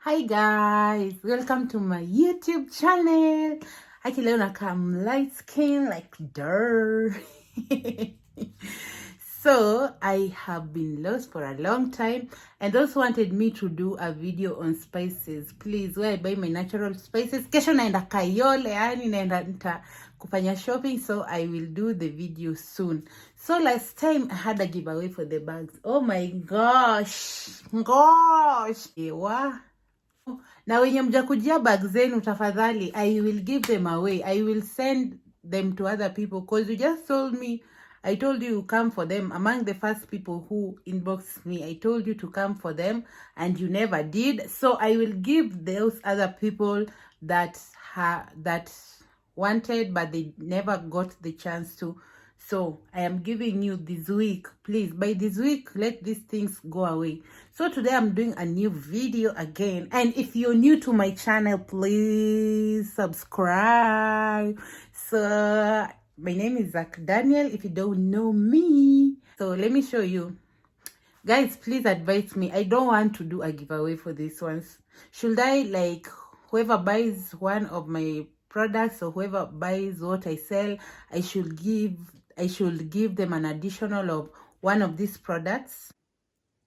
Hi guys, welcome to my YouTube channel. Actually, leo nakam light skin like dirt. So I have been lost for a long time and those wanted me to do a video on spices. Please, where I buy my natural spices. Kesho naenda Kayole, yani naenda kufanya shopping, so I will do the video soon. So last time I had a giveaway for the bags. Oh my gosh. Ewa. Na wenye mjakujia bag zenu tafadhali, I will give them away. I will send them to other people because you just told me, I told you come for them. Among the first people who inboxed me, I told you to come for them and you never did. So I will give those other people that wanted but they never got the chance to. So I am giving you this week. Please, by this week, let these things go away. So today I'm doing a new video again. And if you're new to my channel, please subscribe. So my name is Zach Daniel, if you don't know me. So let me show you. Guys, please advise me. I don't want to do a giveaway for these ones. Should I, like, whoever buys one of my products or whoever buys what I sell, I should give them an additional of one of these products?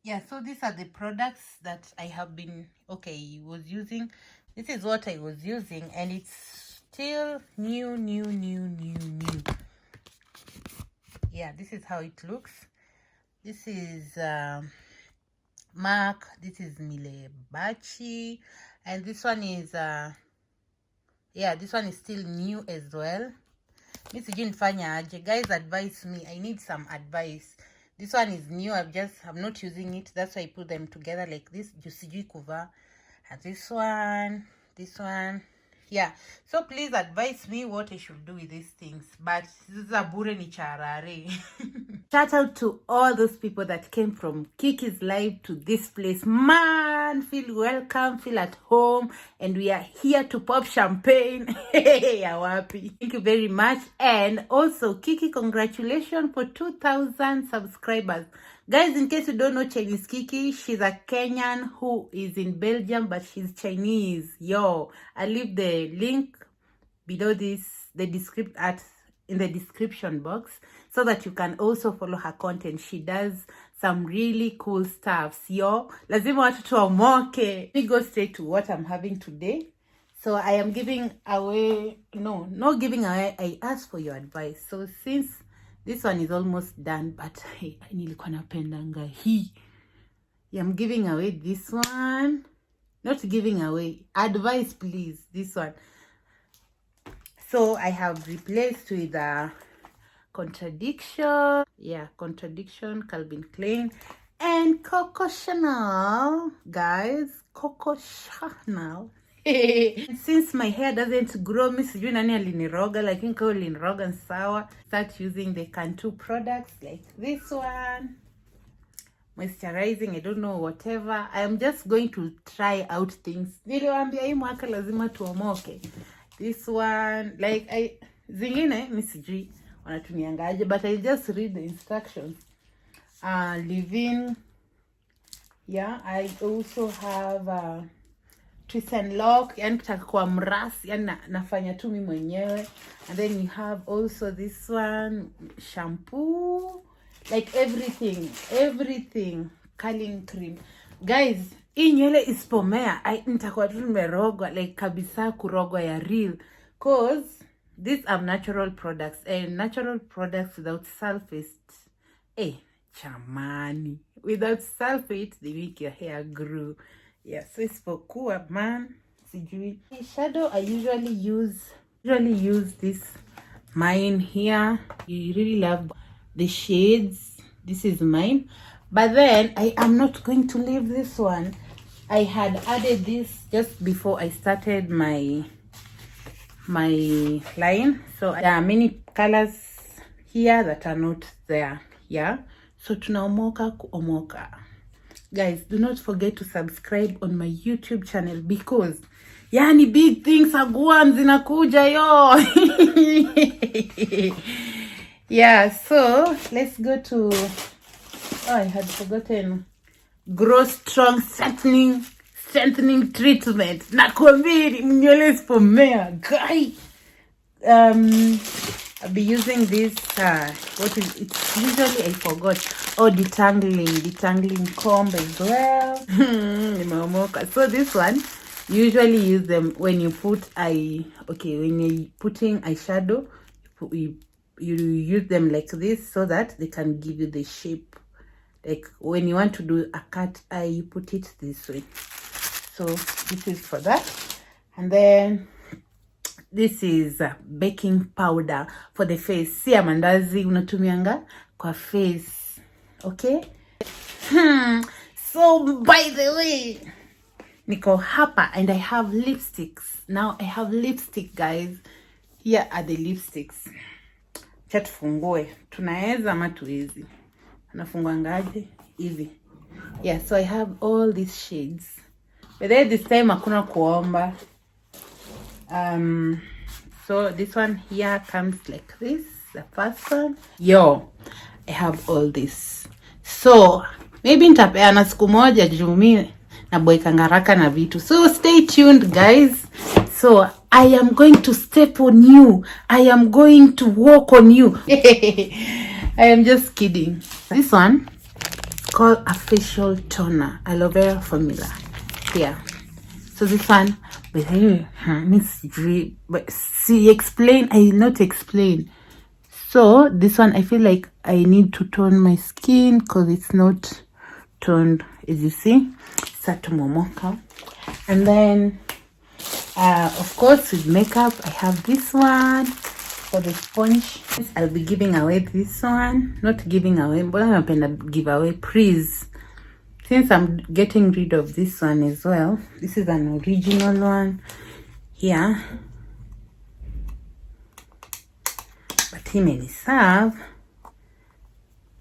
Yeah, so these are the products that I have been was using. This is what I was using and it's still new. Yeah, this is how it looks. This is Mark, this is Mile Bachi, and this one is this one is still new as well. Miss Fanya aje. Guys, advise me. I need some advice. This one is new. I'm not using it. That's why I put them together like this. Jusijui kuva. And this one. Yeah. So please advise me what I should do with these things. But this is a bure ni charare. Shout out to all those people that came from KIKI's live to this place. Man, feel welcome, feel at home. And we are here to pop champagne. Hey, happy. Thank you very much. And also, KIKIE, congratulations for 2,000 subscribers. Guys, in case you don't know Chinese KIKIE, she's a Kenyan who is in Belgium, but she's Chinese. Yo, I'll leave the link below this, in the description box, so that you can also follow her content. She does some really cool stuff. Yo, lazima watu tuomoke. Let me go straight to what I'm having today. So I am giving away, not giving away, I asked for your advice. So since this one is almost done, but hey, nilikuwa napendanga hii. Yeah, I'm giving away this one. Not giving away, advice please, this one. So I have replaced with a Contradiction. Yeah, Contradiction, Calvin Klein, and Coco Chanel. Guys, Coco Chanel. Since my hair doesn't grow, Miss Nani aliniroga, like in aliniroga and sour, start using the Cantu products like this one. Moisturizing, I don't know, whatever. I am just going to try out things. Niliwaambia hii mwaka lazima tuomoke. This one, like zingine misijui wanatumiangaje, but I just read the instructions. Leave-in. Yeah, I also have twist and lock, yani kitaka kwa mrasi, yani nafanya tu mimi mwenyewe. And then you have also this one, shampoo, like everything, curling cream. Guys, hii nywele isipomea, nitakuwa tu nimerogwa, like kabisa kurogwa ya real. Cause these are natural products, and natural products without sulfate, chamani. Without sulfate, they make your hair grow. Yeah, so it's for cool, man. Sijui. Shadow, I usually use this mine here. You really love the shades. This is mine. But then I am not going to leave this one. I had added this just before I started my line. So there are many colors here that are not there. Yeah. So tunaomoka kuomoka. Guys, do not forget to subscribe on my YouTube channel because yani big things are going zinakuja yo. Yeah, so let's go to I had forgotten. Grow strong, strengthening treatment. Nakwambia nywele isipomea guy. I'll be using this what is it? Usually I forgot. Oh, detangling comb as well. So this one, usually use them when you put when you're putting eyeshadow, you use them like this so that they can give you the shape. Like when you want to do a cat eye, you put it this way. So this is for that. And then this is baking powder for the face. Si mandazi unatumianga kwa face. Okay? So by the way, niko hapa and I have lipsticks. Now I have lipstick, guys. Here are the lipsticks. Cha tufungue. Tunaweza ama tuwezi. Nafunguangaje hivi. Yeah, so I have all these shades. But then this time hakuna kuomba. So this one here comes like this. The first one. Yo, I have all this. So maybe nitapeana siku moja juu mimi naboeka haraka na vitu. So stay tuned, guys. So I am going to step on you. I am going to walk on you. I am just kidding. This one is called a facial toner, aloe vera formula. Here. So this one, but explain. I will not explain. So this one, I feel like I need to tone my skin because it's not toned, as you see. Satomomoka. And then, of course, with makeup, I have this one for the sponge. I'll be giving away this one. Not giving away, but I'm going to give away, please. Since I'm getting rid of this one as well, this is an original one here. But he may serve.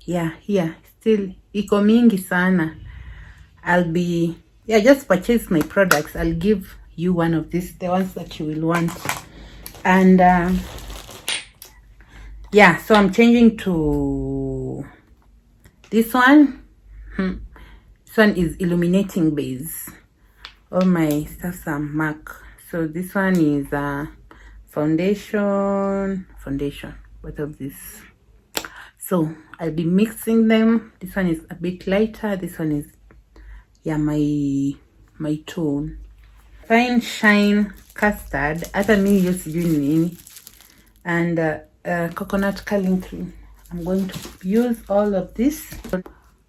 Yeah, here. Still, iko mingi sana. I'll be, just purchase my products. I'll give you one of these, the ones that you will want. And, so I'm changing to this one. This one is illuminating base. All my stuffs are MAC. So this one is foundation. What of this? So I'll be mixing them. This one is a bit lighter. This one is my tone. Fine Shine Custard. Hata mimi hiyo sijui ni nini. And coconut curling cream. I'm going to use all of this.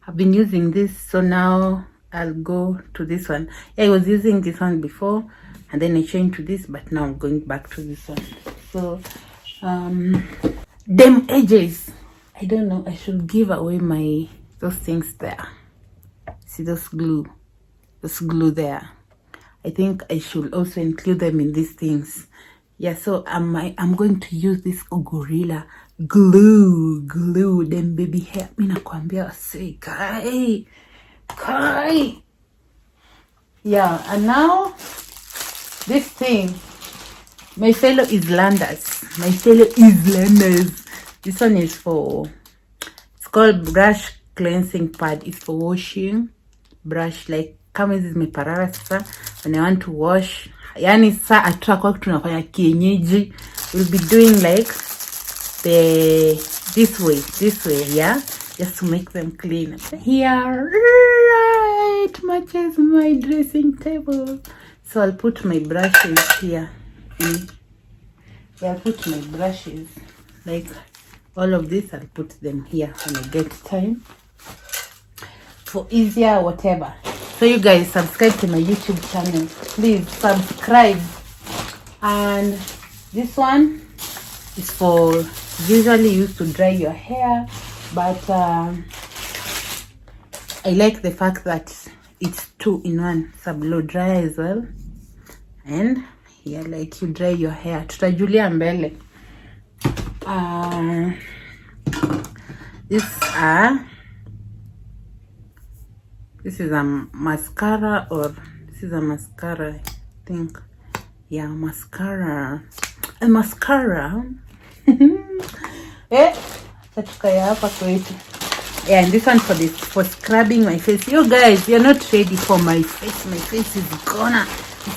I've been using this, so now I'll go to this one. I was using this one before and then I changed to this, but now I'm going back to this one. So them edges, I don't know, I should give away those things there. See those glue there. I think I should also include them in these things. Yeah, so I'm going to use this Gorilla glue them baby hair. Mina nakwambia say kai. Yeah, and now this thing, my fellow Islanders. This one is it's called brush cleansing pad. It's for washing brush, like kama hizi zimeparara sasa when I want to wash. Yani saa atrakwa tunafanya kienyeji. We'll be doing like this way, yeah, just to make them clean. Here, right, matches my dressing table. So I'll put my brushes here. I'll put my brushes, like all of this, I'll put them here when I get time for easier whatever. So you guys subscribe to my YouTube channel, please subscribe. And this one is for usually used to dry your hair, but I like the fact that it's 2-in-1. It's a blow dryer as well, and here like you dry your hair. Tutajulia mbele. This is a mascara, or this is a mascara, I think. Yeah, mascara. A mascara. Katukaya hapa kwetu. Yeah, and this one for scrubbing my face. You guys, you're not ready for my face. My face is gonna.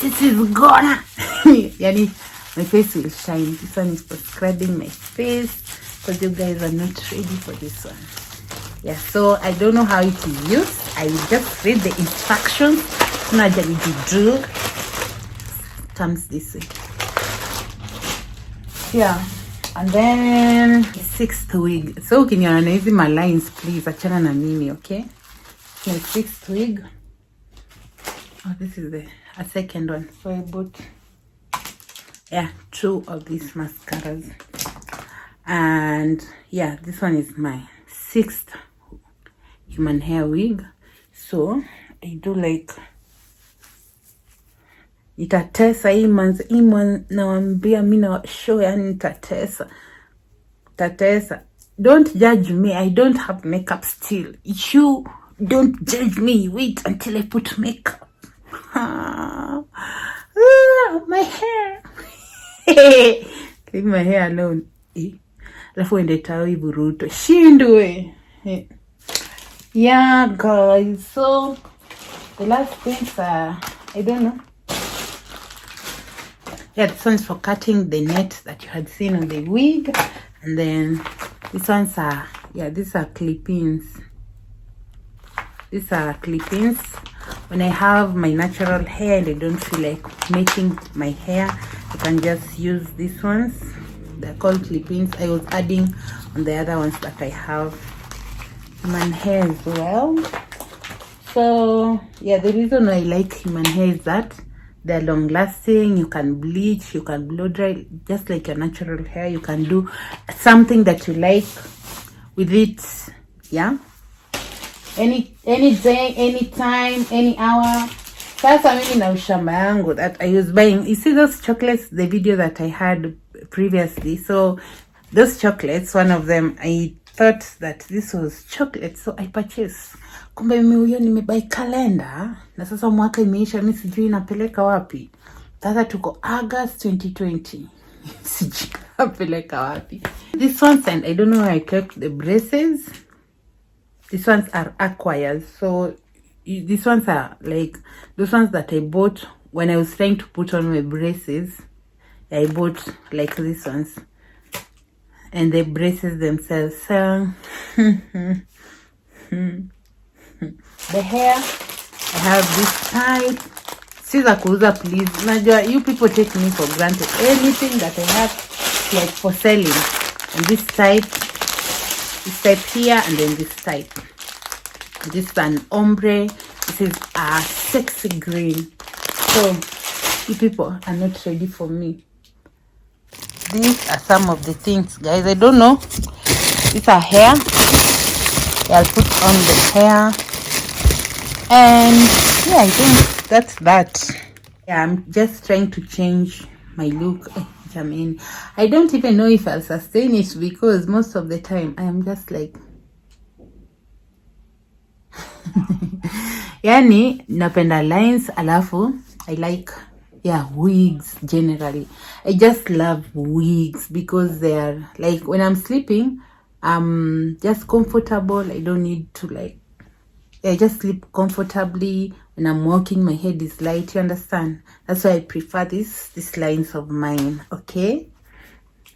This is gonna. Yani, my face will shine. This one is for scrubbing my face because you guys are not ready for this one. Yeah, so I don't know how it is used. I will just read the instructions. Najali do comes this way. Yeah, and then 6th wig. So can you analyze my lines, please? Achana na mimi, okay? My 6th wig. Oh, this is a second one. So I bought 2 of these mascaras, and yeah, this one is my 6th human hair wig. So I do like itatesa hii nawambia mimi na show, yani itatesa. Don't judge me, I don't have makeup still. You don't judge me. Wait until I put makeup. My hair. Leave my hair alone. Alafu ende tawi buruto shindwe. Yeah guys, so the last things are, I don't know. Yeah, this one's for cutting the net that you had seen on the wig. And then these ones are, these are clip-ins. These are clip-ins. When I have my natural hair and I don't feel like making my hair, I can just use these ones. They're called clip-ins. I was adding on the other ones that I have human hair as well. So yeah, the reason I like human hair is that they're long lasting. You can bleach, you can blow dry, just like your natural hair. You can do something that you like with it. Yeah, any day, any time, any hour. Sasa mimi na ushamba yangu that I was buying. You see those chocolates, the video that I had previously. So those chocolates, one of them, I thought that this was chocolate, so I purchased. Kumbe mimi huyo nimebuy calendar na sasa mwaka imeisha, mimi sijui napeleka wapi. Sasa tuko August 2020. Sijui napeleka wapi. This ones, and I don't know where I kept the braces. These ones are acquires. So these ones are like those ones that I bought when I was trying to put on my braces. I bought like these ones. And the braces themselves. So the hair, I have this type. Siza kuuza, please. Najua you people take me for granted. Anything that I have like for selling. And this type here, and then this type. This is an ombre. This is a sexy green. So you people are not ready for me. These are some of the things, guys. I don't know. These are hair. I'll put on the hair. And yeah, I think that's that. Yeah, I'm just trying to change my look. I mean, I don't even know if I'll sustain it because most of the time I am just like yani napenda lines, alafu I like wigs generally. I just love wigs because they are like when I'm sleeping, I'm just comfortable. I don't need to like, I just sleep comfortably. When I'm walking, my head is light, you understand? That's why I prefer these lines of mine, okay?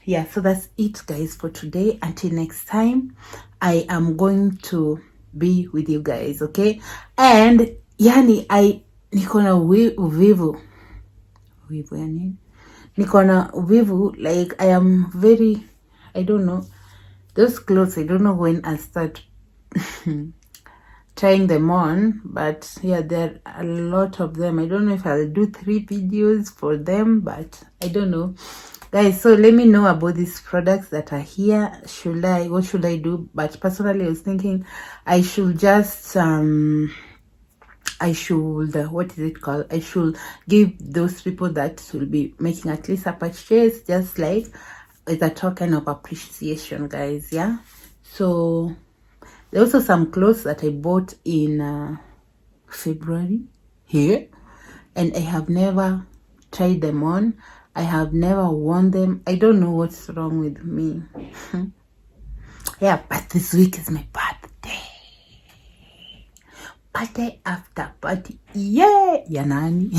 Yeah, so that's it, guys, for today. Until next time, I am going to be with you guys, okay? And yani nikona uvivu yani nikona uvivu, like I am very, I don't know, those clothes, I don't know when I'll start trying them on, but yeah, there are a lot of them. I don't know if I'll do 3 videos for them, but I don't know, guys. So let me know about these products that are here. What should I do? But personally, I was thinking I should just I should, what is it called? I should give those people that will be making at least a purchase, just like as a token of appreciation, guys. Yeah. So there are also some clothes that I bought in February here, and I have never tried them on. I have never worn them. I don't know what's wrong with me. Yeah, but this week is my birthday. party after party. Yeah, ya nani?